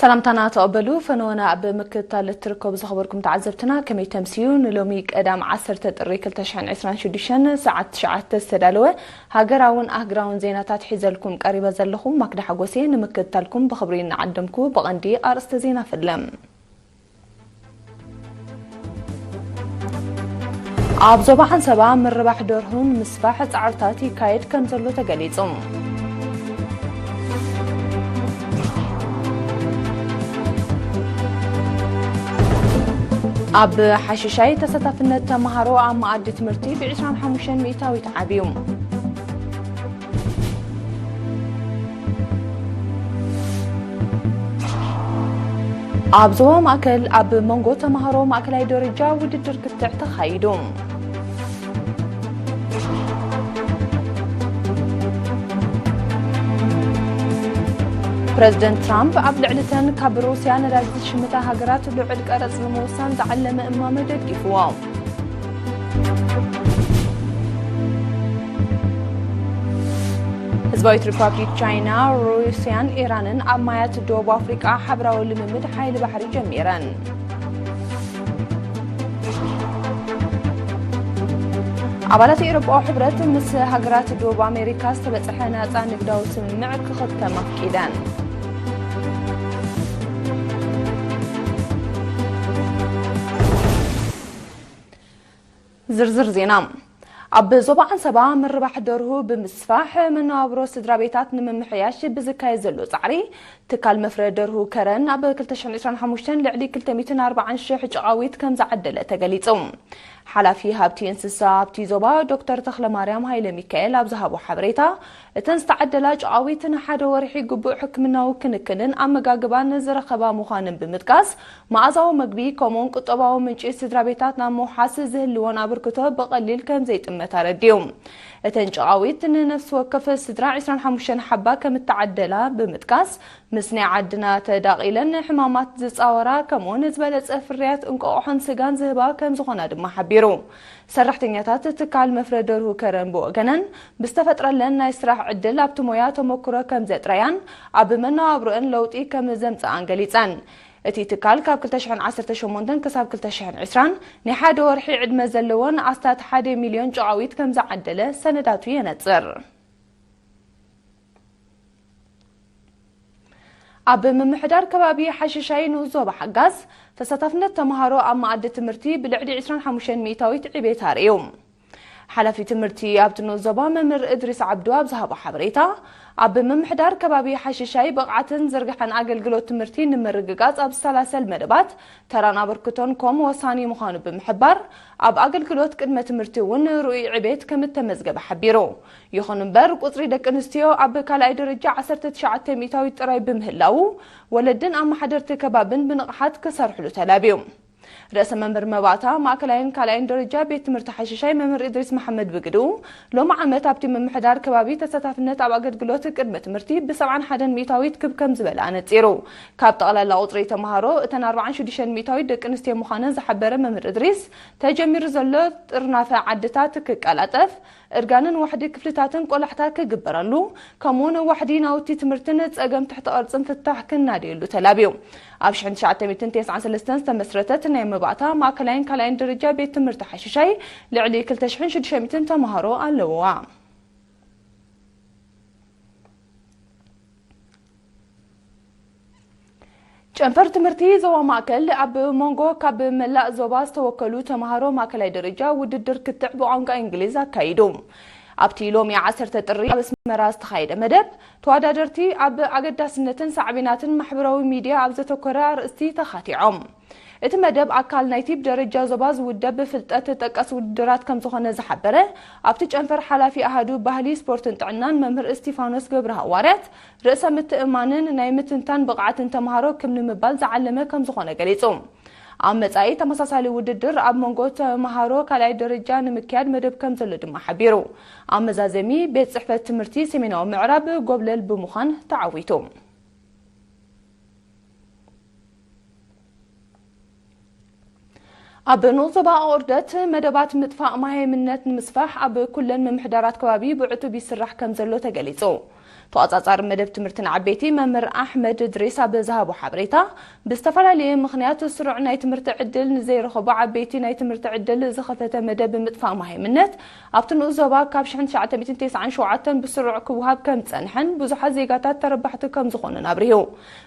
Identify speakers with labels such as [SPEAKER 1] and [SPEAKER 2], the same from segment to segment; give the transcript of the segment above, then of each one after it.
[SPEAKER 1] سلامتنا تقبلوا فنونا بمكتل تركب زخبركم تعذبتنا كمي تمسيون لومي قدام 10 طريق 2026 ساعة 9 استدالوه هاجراون اهجراون زيناتات حيزلكم قريبه زلخم ماكد حغوسي نمكتلكم بخبرين عندمكم بقندي ارست زينه فلم عبزوبا سبا من رباح دورهم مسفاح عرتاتي كايد كنزلو تقليزم أب حشيشاي تستفنة تمهارو عم عدة تمرتي بعشران حموشان ميتاوي تعبيهم أب زوا ماكل أب مونغو تمهارو ماكل هاي دورجا وددر كتع تخايدهم بريزيدنت ترامب قبل علتن كاب روسيا نراجع شمتا هاجرات لعد قرص الموسان زعلم امامه دقيفوا حزبايت ريبابليك تشاينا روسيان ايرانن عمايات دوب افريقيا حبراو لممد حيل بحري جميران عبالات إيروبا حبرت مس هاجرات دوب أمريكا استبصحنا ناس نقداو سمع كخط مفقدان زرزر زينام أب زوبا سبا من ربح دوره بمسفاح من عبرو سدرابيتات نممحياش بزكاي زلو صعري تكال مفرد دوره كرن أب كلتشان إسران حموشتن لعلي كلتا 240 شيح جعاويت كم زعدلة تقليتهم حلافي هابتي انسسا هابتي زوبا دكتور تخلى مريم هايلة ميكائيل أبزهابو حبريتا تنستعدلا جعاويتن حدا ورحي قبو حكمنا وكنكنن أما قاقبان زرخبا مخانن بمدقاس معزاو مقبي كومون قطباو منشي سدرابيتاتنا محاسز اللوان بركتو بقليل كان زيت امتارديوم تنجعاويت نفس وكف سدرا 25 حبا كمتعدلا بمدقاس مسنع عدنا تداقيلا حمامات زصاورا كمون زبلت افريات انقوحن سغان زهبا كم زخنا دما حبيرو سرحتنياتات تكال مفردرو كرن بوغنن بستفطرلن ناي سراح عدل ابت مويا تمكرو كم زطريان ابمنا ابرون لوطي كم زمصان غليصان اتي تكال كاب 2018 كساب 2020 نحاد ورحي عدمه زلون استات 1 مليون جعاويت كم زعدله سنداتو ينصر أب ممحدار كبابي حشيشاي نوزو بحقاس تستفنا تمهارو أما عدة تمرتي بالعدي 25 ميتاوي تعبيت هاريوم حلفي تمرتي أبت نوزوبا ممر إدريس عبدو أبزهابو حبريتا أب ممحدار كبابي حشيشاي بقعتن زرقحن أقل تمرتي نمرقاقات أب سلاسل مدبات ترانا بركتون كوم وصاني مخانو بمحبار أب أقل كدمة تمرتي ون رؤي عبيت كمتمزق بحبيرو يخون مبر قطري دك انستيو أب كالاي درجة 19 ميتاوي تراي بمهلاو ولدن أما حدرت كبابن بنقحات كسرحلو تلابيوم رئيس منبر مباتا معكلاين كالاين درجة بيت مرتحشيشاي ممر إدريس محمد بقدو لو معمت أبتي من محدار كبابي تستفنت أبقد قلوتك قدمة مرتي بسبعان حدن ميتاويت كم زبالانة تيرو كاب تقلال لأوطري تمهارو اتن 40 شديشان ميتاويت دك انستي مخانن زحبر ممر إدريس تجمير زلو ترنافع عدتاتك كالاتف ارغانن وحدي كفلتاتن قلحتا كجبرالو كمون وحدي ناوتي تمرتن تصقم تحت ارصن فتح كناديلو تلابيو ابش عند شعت 293 تمسرتت ناي مبعتا مع كلاين درجه بيت تمرت حشيشاي لعلي كل تشحن شد شميتن تمهارو الوا ጨንፈር ትምርቲ ዘዋ ማከል አብ ሞንጎ ካብ መላእ ዞባ ዝተወከሉ ተማሃሮ ማከላይ ደረጃ ውድድር ክትዕ ብቋንቋ እንግሊዝ አካይዱ ኣብቲ ሎሚ 10 ጥሪ ኣብ ኣስመራ ዝተኻየደ መደብ ተወዳደርቲ ኣብ ኣገዳስነትን ሳዕቢናትን ማሕበራዊ ሚድያ ኣብ ዘተኮረ ርእስቲ ተኻቲዖም እቲ መደብ ኣካል ናይቲ ደረጃ ዞባ ዝውደብ ፍልጠት ተጠቀስ ውድድራት ከም ዝኾነ ዝሓበረ ኣብቲ ጨንፈር ሓላፊ ኣሃዱ ባህሊ ስፖርትን ጥዕናን መምህር እስቲፋኖስ ገብረ ሃዋርያት ርእሰ ምትእማንን ናይ ምትንታን ብቕዓትን ተማሃሮ ከም ንምባል ዝዓለመ ከም ዝኾነ ገሊጹ ኣብ መጻኢ ተመሳሳሊ ውድድር ኣብ መንጎ ተማሃሮ ካልኣይ ደረጃ ንምክያድ መደብ ከም ዘሎ ድማ ሓቢሩ ኣብ መዛዘሚ ቤት ጽሕፈት ትምህርቲ ሰሜናዊ ምዕራብ ጎብለል ብምዃን ተዓዊቱ أب نوزبا أوردت مدبات مدفع مهمنات مسفح أب كلن ممحدارات كوابي بعتو بيسرح كم زلو تقليصو ተዋጻጻር መደብ ትምህርትን ዓበይቲ መምህር ኣሕመድ ድሪስ ኣብ ዝሃቦ ሓበሬታ ብዝተፈላለየ ምኽንያት ስሩዕ ናይ ትምህርቲ ዕድል ንዘይረኸቡ ዓበይቲ ናይ ትምህርቲ ዕድል ዝኸፈተ መደብ ብምጥፋእ ማሂምነት ኣብቲ ንኡስ ዞባ ካብ 1997 ብስሩዕ ክወሃብ ከም ዝጸንሐን ብዙሓት ዜጋታት ተረባሕቲ ከም ዝኾኑን ኣብርሂቡ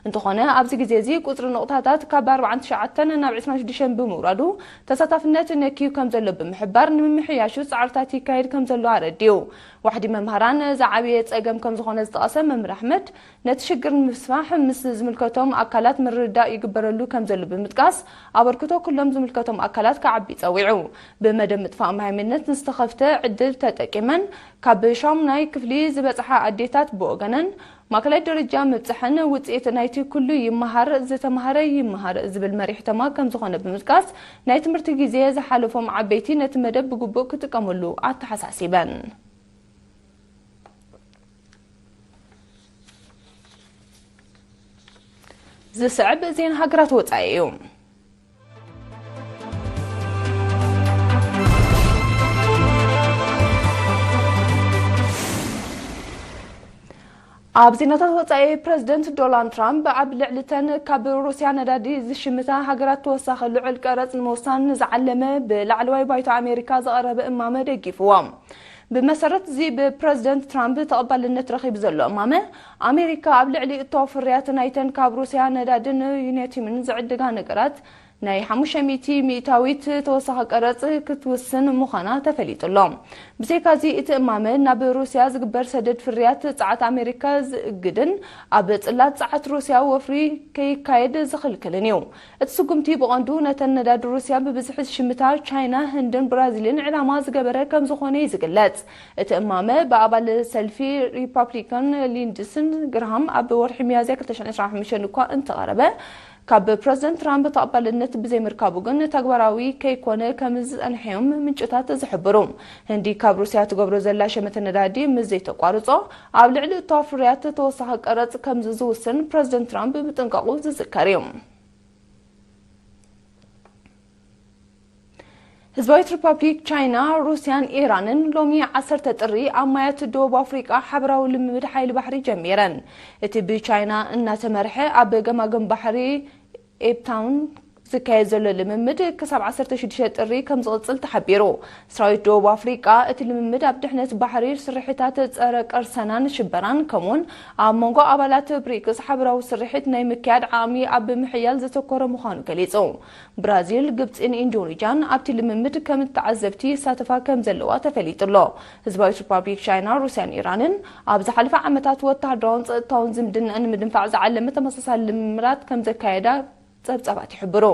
[SPEAKER 1] እንተኾነ ኣብዚ ግዜ እዚ ቁጽሪ ንቑታታት ካብ 49 ናብ 26 ብምውራዱ ተሳታፍነት ነኪዩ ከም ዘሎ ብምሕባር ንምምሕያሹ ጻዕርታት ይካየድ ከም ዘሎ ኣረዲዩ ዋሕዲ መምሃራን ዝዓብየ ጸገም ከም ዝኾነ ዝጠቐሰ መምህር ኣሕመድ ነቲ ሽግር ንምስፋሕ ምስ ዝምልከቶም ኣካላት ምርዳእ ይግበረሉ ከም ዘሎ ብምጥቃስ ኣበርክቶ ኩሎም ዝምልከቶም ኣካላት ከዓቢ ጸዊዑ ብመደብ ምጥፋእ ማሂምነት ንዝተኸፍተ ዕድል ተጠቂመን ካብ ሻሙናይ ክፍሊ ዝበጽሓ ኣዴታት ብወገነን ማእከላይ ደረጃ ምብጽሕን ውጽኢት ናይቲ ኩሉ ይመሃር ዝተምሃረ ይመሃር ዝብል መሪሕ ተማ ከም ዝኾነ ብምጥቃስ ናይ ትምህርቲ ግዜ ዝሓለፎም ዓበይቲ ነቲ መደብ ብግቡእ ክጥቀመሉ ኣተሓሳሲበን ዝስዕብ ዜና ሃገራት ወጻኢ እዩ ኣብ ዜናታት ወጻኢ ፕሬዝደንት ዶናልድ ትራምፕ ኣብ ልዕልተን ካብ ሩስያ ነዳዲ ዝሽምታ ሃገራት ተወሳኺ ልዑል ቀረጽ ንምውሳን ዝዓለመ ብላዕለዋይ ባይቶ ኣሜሪካ ዝቐረበ እማመ ደጊፍዎም بمسرت زي ببريزيدنت ترامب تقبلنت رخيب زلو أمامه أمريكا قبل التوفريات نايتن كاب روسيا ندادن يونيتي من زعدقا نقرات ناي حموشة ميتاويت توسخ قرص كتوسن مخانا تفليت اللهم بزيكازي اتمامه ناب روسيا زقبر سدد فريات ساعات أمريكا زقدن أبت لا ساعات روسيا وفري كي كايد زخل كلنيو اتسقمتي بغندو نتن نداد روسيا ببزحز شمتا تشاينا هندن برازيلين علامة زقبره كم زخوني زقلات اتمامه بقبل سلفي ريبابليكان ليندسن جرهام أب ورح ميازيك تشان إشراح مشانكوا انت غربه كاب بريزيدنت ترامب تقبلنت بزي مركابو جن تقبراوي كيكونه كمز انحيوم من جتات زحبروم هندي كاب روسيا تقبرو زلا شمت ندادي مزي تقارصو ኣብ ልዕሊ ተዋፍርያት ተወሳኺ ቀረጽ ከም ዝውስን ፕሬዝደንት ትራምፕ ብጥንቃቄ ዝዝከርዮም ህዝባዊት ሪፐብሊክ ቻይና ሩስያን ኢራንን ሎሚ 10 ጥሪ ኣማያት ደቡብ ኣፍሪቃ ሓበራዊ ልምምድ ሓይሊ ባሕሪ ጀሚረን እቲ ብቻይና እናተመርሐ ኣብ ገማገም ባሕሪ ኤፕታውን زكاية زلو لممد كسب 16 ጥሪ ከም ዝቕጽል ተሓቢሩ ሰራዊት ደቡብ ኣፍሪቃ እቲ ልምምድ ኣብ ድሕነት ባሕሪ ስርሒታት ጸረ ቀርሰናን ሽበራን ከምውን ኣብ መንጎ ኣባላት ብሪክስ ሓበራዊ ስርሒት ናይ ምክያድ ዓሚ ኣብ ምሕያል ዘተኮረ ምዃኑ ገሊጹ ብራዚል ግብፅን ኢንዶኔዥያን ኣብቲ ልምምድ ከም ተዓዘብቲ ሳተፋ ከም ዘለዋ ተፈሊጡሎ ህዝባዊት ሪፐብሊክ ቻይና ሩስያን ኢራንን ኣብ ዝሓለፈ ዓመታት ወተሃደራውን ጸጥታውን ዝምድናን ምድንፋዕ ዝዓለመ ተመሳሳሊ ልምምራት ከም ዘካየዳ ጸብጻባት ይሕብሩ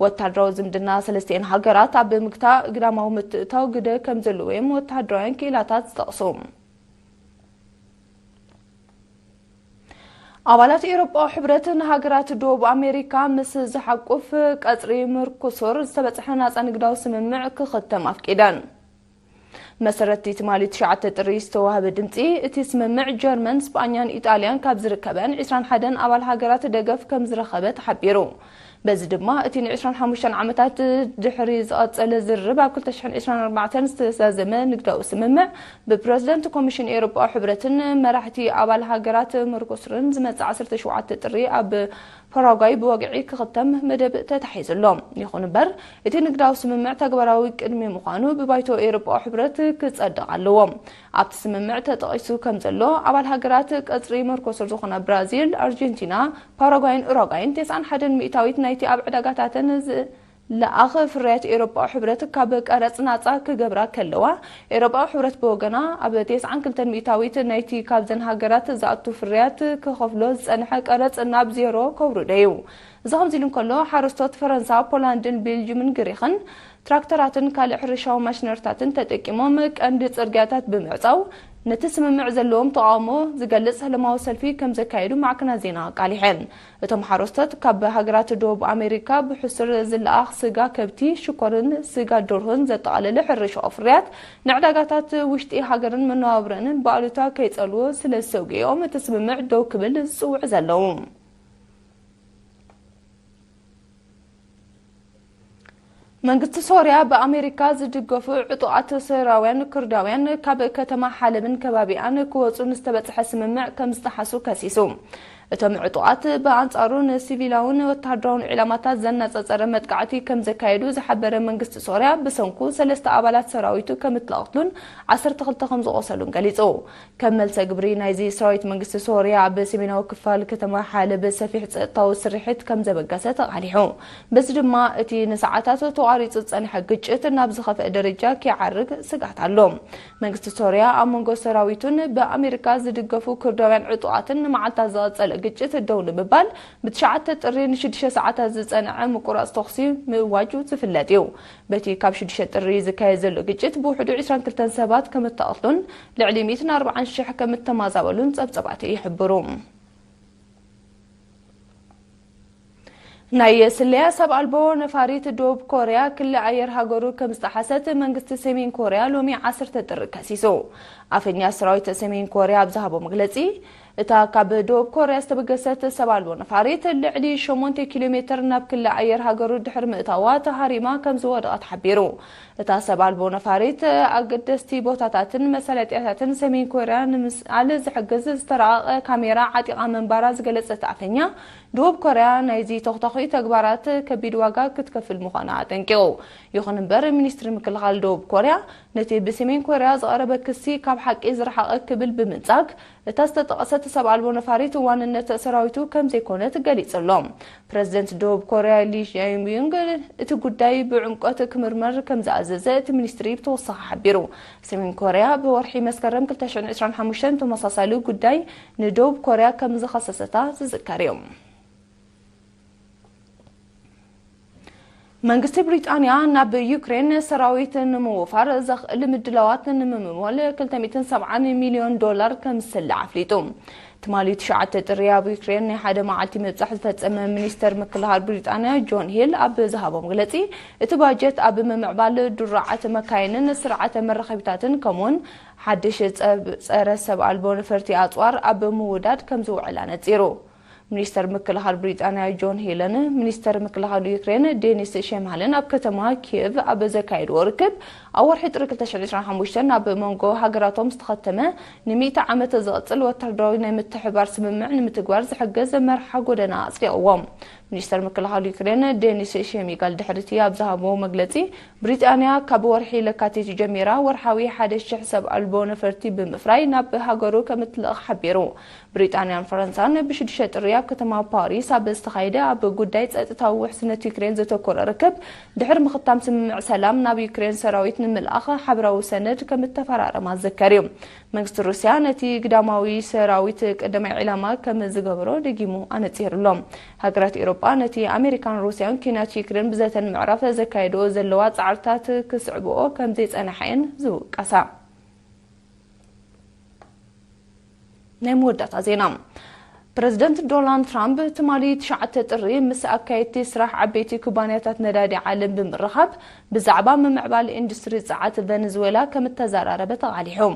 [SPEAKER 1] ወታደራዊ ዝምድና ሰለስቴን ሃገራት ኣብ ምግታ ግዳማዊ ምትእታው ግደ ከም ዘለዎም ወታደራውያን ክኢላታት ዝጠቕሱ ኣባላት ኤውሮጳ ሕብረትን ሃገራት ደቡብ ኣሜሪካ ምስ ዝሓቁፍ ቀጽሪ ምርኩሱር ዝተበጽሐ ናጻ ንግዳዊ ስምምዕ ክኽተም ኣፍቂደን مسرتي تمالي تشعت الرئيس توهب دمتي اتي سممع جرمن سبانيان ايطاليان كاب زركبان 21 أول هاجرات دقف كم زرخبت حبيرو بزدما اتي 25 عامتات دحريز أتصل زربا كل تشحن 24 استزامن نقداو سممع ببريزيدنت كوميشن أوروبا حبرتن مراحتي أول هاجرات مركوسرن زمت 10 شوعات تري أب باراغواي بوقعي كختم مدب تتحيز اللوم يخون بر اتي نقداو سممع تقبراوي قدمي مخانو ببايتو أوروبا حبرت كتصدق علوم ኣብቲ ስምምዕ ተጠቂሱ ከም ዘሎ ኣባል ሃገራት ቀጽሪ መርኮሰር ዝኾነ ብራዚል ኣርጀንቲና ፓራጓይን ኡሩጓይን 91 ሚእታዊት ናይቲ ኣብ ዕዳጋታተን ለኣኸ ፍርያት ኤውሮጳ ሕብረት ካብ ቀረጽ ናጻ ክገብራ ከለዋ ኤውሮጳ ሕብረት ብወገና ኣብ 92 ሚእታዊት ናይቲ ካብዘን ሃገራት ዝኣቱ ፍርያት ክኸፍሎ ዝጸንሐ ቀረጽ ናብ ዜሮ ከውርደዩ زهم زيلن كله حرستات فرنسا بولندن بلجيومن غريخن تراكتراتن ካልእ ሕርሻዊ ማሽነሪታትን ተጠቂሞም ቀንዲ ጽርግያታት ብምዕጻው ነቲ ስምምዕ ዘለዎም ተቃውሞ ዝገልጽ ህልማዊ ሰልፊ ከም ዘካየዱ ማዕከና ዜና ቃሊሕን እቶም ሓረስቶት ካብ ሃገራት ደቡብ ኣሜሪካ ብሕሱር ዝለኣኽ ስጋ ከብቲ ሽኮርን ስጋ ደርሆን ዘጠቓለለ ሕርሻዊ ፍርያት ንዕዳጋታት ውሽጢ ሃገርን መነባብሮን በኣሉታ ከይጸልዎ ስለ ዝሰውግኦም እቲ ስምምዕ ደው ክብል ዝጽውዕ ዘለዉ መንግስት ሶሪያ በአሜሪካ ዝድገፉ ዕጡቃት ሶሪያውያን ኩርዳውያን ካብ ከተማ ሓለብን ከባቢኣን ክወጹ ንዝተበጽሐ ስምምዕ ከም ዝተሓሱ ከሲሱ እቶም ዕጡቃት በአንጻሩ ሲቪላውን ወታደራውን ዕላማታት ዘነጻጸረ መጥቃዕቲ ከም ዘካየዱ ዝሓበረ መንግስት ሶሪያ በሰንኩ ሰለስተ አባላት ሰራዊቱ ከም ተላቕቱን 12 ከም ዝቆሰሉን ገሊጹ ከም መልሰ ግብሪ ናይዚ ሰራዊት መንግስት ሶሪያ በሰሜናዊ ክፋል ከተማ ሓለብ ሰፊሕ ጸጥታዊ ስርሒት ከም ዘበገሰ ተቃሊሑ በዚ ድማ እቲ ንሰዓታት ተዋሪጽ ጸኒሐ ግጭት ናብ ዝኸፈ ደረጃ ከይዓርግ ስጋት ኣሎ መንግስት ሶሪያ ኣብ መንጎ ሰራዊቱን በአሜሪካ ዝድገፉ ኩርዳውያን ዕጡቃትን መዓልታት ዝቐጸለ ግጭት ደው ንምባል ብትሽዓተ ጥሪ ን6 ሰዓታት ዝጸንዐ ምቁራጽ ተኽሲ ምዋጁ ዝፍለጥ እዩ በቲ ካብ 6 ጥሪ ዝካየድ ዘሎ ግጭት ብውሕዱ 22 ሰባት ከም ተቐትሉን ልዕሊ 140,000 ከም ተማዛበሉን ጸብጸባት ይሕብሩ ናይ ስልያ ሰብ አልቦ ነፋሪት ደቡብ ኮርያ ክልል አየር ሃገሩ ከም ዝተሓሰተ መንግስት ሰሜን ኮርያ ሎሚ 10 ጥሪ ከሲሱ አፈኛ ሰራዊት ሰሜን ኮርያ ብዛሃቦ መግለጺ እታ ካብ ደቡብ ኮርያ ዝተበገሰት ሰብ አልቦ ነፋሪት ልዕሊ 8 ኪሎ ሜትር ናብ ክልል አየር ሃገሩ ድሕር ምእታዋ ተሃሪማ ከም ዝወደቐት ሓቢሩ እታ ሰብ አልቦ ነፋሪት አገደስቲ ቦታታትን መሰለጥያታትን ሰሜን ኮርያ ንምስኣል ዝሕግዝ ዝተራቐ ካሜራ ዓጢቓ መንባራ ዝገለጸት አፈኛ ደቡብ ኮርያ ናይዚ ተኽተኺ ተግባራት ከቢድ ዋጋ ክትከፍል ምዃና ጠንቂቑ ይኹን እምበር ሚኒስትሪ ምክልኻል ደቡብ ኮርያ ነቲ ብሰሜን ኮርያ ዝቐረበ ክሲ ካብ ሓቂ ዝረሓቐ ክብል ብምንጻግ እታ ዝተጠቐሰት ሰብ አልቦ ነፋሪት ዋንነት ሰራዊቱ ከም ዘይኮነት ገሊጹሎም ፕሬዝደንት ደቡብ ኮርያ ሊ ጃe-myung እቲ ጉዳይ ብዕምቆት ክምርመር ከም ዝኣዘዘ እቲ ሚኒስትሪ ብተወሳኺ ሓቢሩ ሰሜን ኮርያ ብወርሒ መስከረም 2025 ተመሳሳሊ ጉዳይ ንደቡብ ኮርያ ከም ዝኸሰሰታ ዝዝከር እዩ መንግስት ብሪጣንያ ናብ ዩክሬን ሰራዊት ንምውፋር ዘኽእል ምድላዋት ንምምሞል $270 ሚልዮን ከም ዝስላዕ ኣፍሊጡ ትማሊ 9 ጥሪ ኣብ ዩክሬን ናይ ሓደ መዓልቲ ምብጻሕ ዝፈጸመ ሚኒስተር ምክልኻል ብሪጣንያ ጆን ሂል ኣብ ዝሃቦ መግለጺ እቲ ባጀት ኣብ ምምዕባል ዱራዓት መካይንን ስርዓተ መራኸቢታትን ከምኡን ሓድሽ ጸረ ሰብ አልቦ ነፈርቲ ኣጽዋር ኣብ ምውዳድ ከም ዝውዕል ነጺሩ ሚኒስተር ምክልኻል ብሪጣንያ ጆን ሂለን ሚኒስተር ምክልኻል ዩክሬን ዴኒስ ሸምሃልን ኣብ ከተማ ኪየቭ ኣብ ዘካየድዎ ርክብ ኣብ ወርሒ ጥሪ 2025 ኣብ መንጎ ሃገራቶም ዝተኸተመ ን100 ዓመት ዝቕጽል ወታደራዊ ናይ ምትሕብባር ስምምዕ ንምትግባር ዝሕገዝ መርሓ ጎደና ኣጽዲቕዎም ሚኒስተር ምክልኻል ዩክሬን ዴኒስ ሸሚጋል ድሕርቲ ኣብ ዝሃቦ መግለጺ ብሪጣንያ ካብ ወርሒ ለካቲት ጀሚራ ወርሓዊ 1,000 ሰብ አልቦ ነፈርቲ ብምፍራይ ናብ ሃገሩ ከም እትልእኽ ሓቢሩ ብሪጣንያን ፈረንሳን ብ6 ጥሪ ኣብ ከተማ ፓሪስ ኣብ ዝተኻየደ ኣብ ጉዳይ ጸጥታዊ ውሕስነት ዩክሬን ዘተኮረ ርክብ ድሕሪ ምኽታም ስምምዕ ሰላም ናብ ዩክሬን ሰራዊት ንምልኣኽ ሓበራዊ ሰነድ ከም ተፈራረማ ዝዝከር እዩ መንግስቲ ሩስያ ነቲ ግዳማዊ ሰራዊት ቀዳማይ ዕላማ ከም ዝገብሮ ደጊሙ ኣነጺሩሎም ሃገራት ኤውሮጳ ነቲ ኣሜሪካን ሩስያን ኩናት ዩክሬን ብዘተን ምዕራፍ ዘካየድኦ ዘለዋ ጻዕርታት ክስዕብኦ ከም ዘይጸንሐን ዝውቀሳ ናይ መወዳእታ ዜና ፕሬዝደንት ዶናልድ ትራምፕ ትማሊ 9 ጥሪ ምስ ኣካየድቲ ስራሕ ዓበይቲ ኩባንያታት ነዳዲ ዓለም ብምርኻብ ብዛዕባ ምምዕባል ኢንዱስትሪ ጸዓት ቬኔዙዌላ ከም ተዘራረበ ተቃሊሑ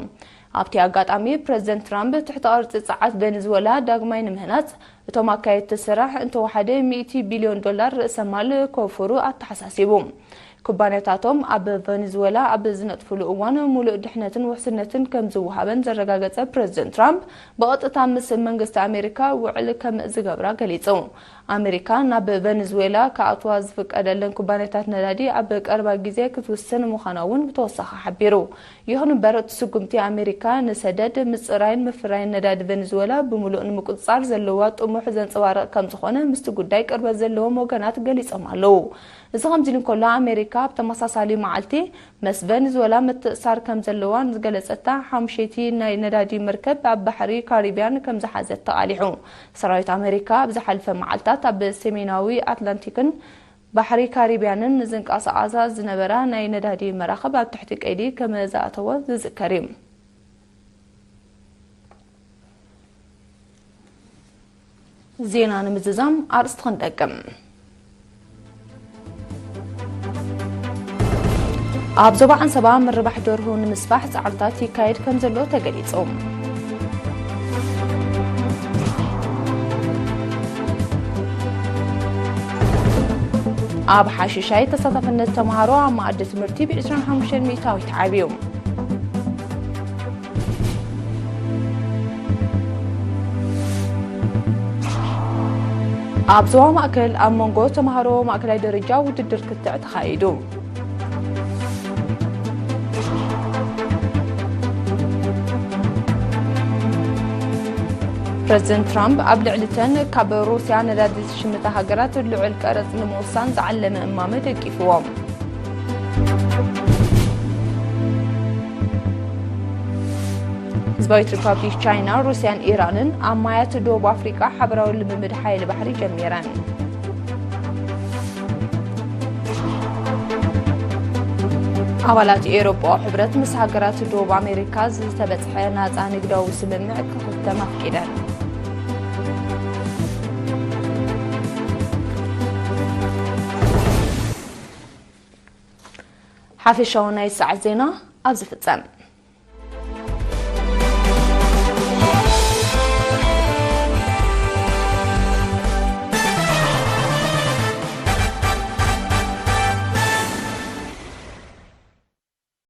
[SPEAKER 1] ኣብቲ ኣጋጣሚ ፕሬዝደንት ትራምፕ ትሕቲ ቅርጺ ጸዓት ቬኔዙዌላ ዳግማይ ንምህናጽ እቶም ኣካየድቲ ስራሕ እንተወሓደ $100 ቢልዮን ርእሰ ማል ከወፍሩ ኣተሓሳሲቡ ኩባንያታቶም ኣብ ቬኔዙዌላ ኣብ ዝነጥፍሉ እዋን ሙሉእ ድሕነትን ውሕስነትን ከም ዝወሃበን ዘረጋገጸ ፕሬዝደንት ትራምፕ በቐጥታ ምስ መንግስቲ ኣሜሪካ ውዕል ከም ዝገብራ ገሊጹ ኣሜሪካ ናብ ቬኔዙዌላ ከኣትዋ ዝፍቀደለን ኩባንያታት ነዳዲ ኣብ ቀረባ ግዜ ክትውስን ምዃና እውን ብተወሳኺ ሓቢሩ ይኹን እምበር እቲ ስጉምቲ ኣሜሪካ ንሰደድ ምጽራይን ምፍራይን ነዳዲ ቬኔዙዌላ ብምሉእ ንምቁጽጻር ዘለዋ ጥሙሕ ዘንጸባርቕ ከም ዝኾነ ምስቲ ጉዳይ ቅርበት ዘለዎም ወገናት ገሊጾም ኣለዉ እዚ ከምዚ ንከሎ ኣሜሪካ ኣብ ተመሳሳሊ መዓልቲ ምስ ቬኔዙዌላ ምትእሳር ከም ዘለዋን ዝገለጸታ ሓሙሽቲ ናይ ነዳዲ መርከብ ኣብ ባሕሪ ካሪቢያን ከም ዝሓዘት ተቃሊሑ ሰራዊት ኣሜሪካ ኣብ ዝሓለፈ መዓልታት ኣብ ሰሜናዊ ኣትላንቲክን ባሕሪ ካሪቢያንን ዝንቀሳቐሳ ዝነበራ ናይ ነዳዲ መራኸብ ኣብ ትሕቲ ቀይዲ ከም ዝኣተወ ዝዝከር እዩ ዜና ንምዝዛም ኣርእስቲ ክንደቅም ኣብ ዞባ ዓንሰባ ምርባሕ ደርሁ ንምስፋሕ ጻዕርታት ይካየድ ከም ዘሎ ተገሊጹ أب حاششاي تستفن التمهارو عم عدة مرتي بعشرين حمشين ميتاوي تعبيهم أب زوا مأكل أم مونغو تمهارو مأكل درجة وددر كتع تخايدو بريزيدنت ترامب قبل علتن كاب روسيا ندادي شمتا هاجرات اللعل كارت نموسان زعلم امامه دقيفوهم زبايت ريبابليك تشاينا روسيا ايران عمايات دوب افريقيا حبروا لممد حيل بحري جميران أولات أوروبا وحبرت مساجرات دوب أمريكا زتبت حينات عن قدو سممع كختم أفكيدا حافي شوني ساعة زينة أبزفتان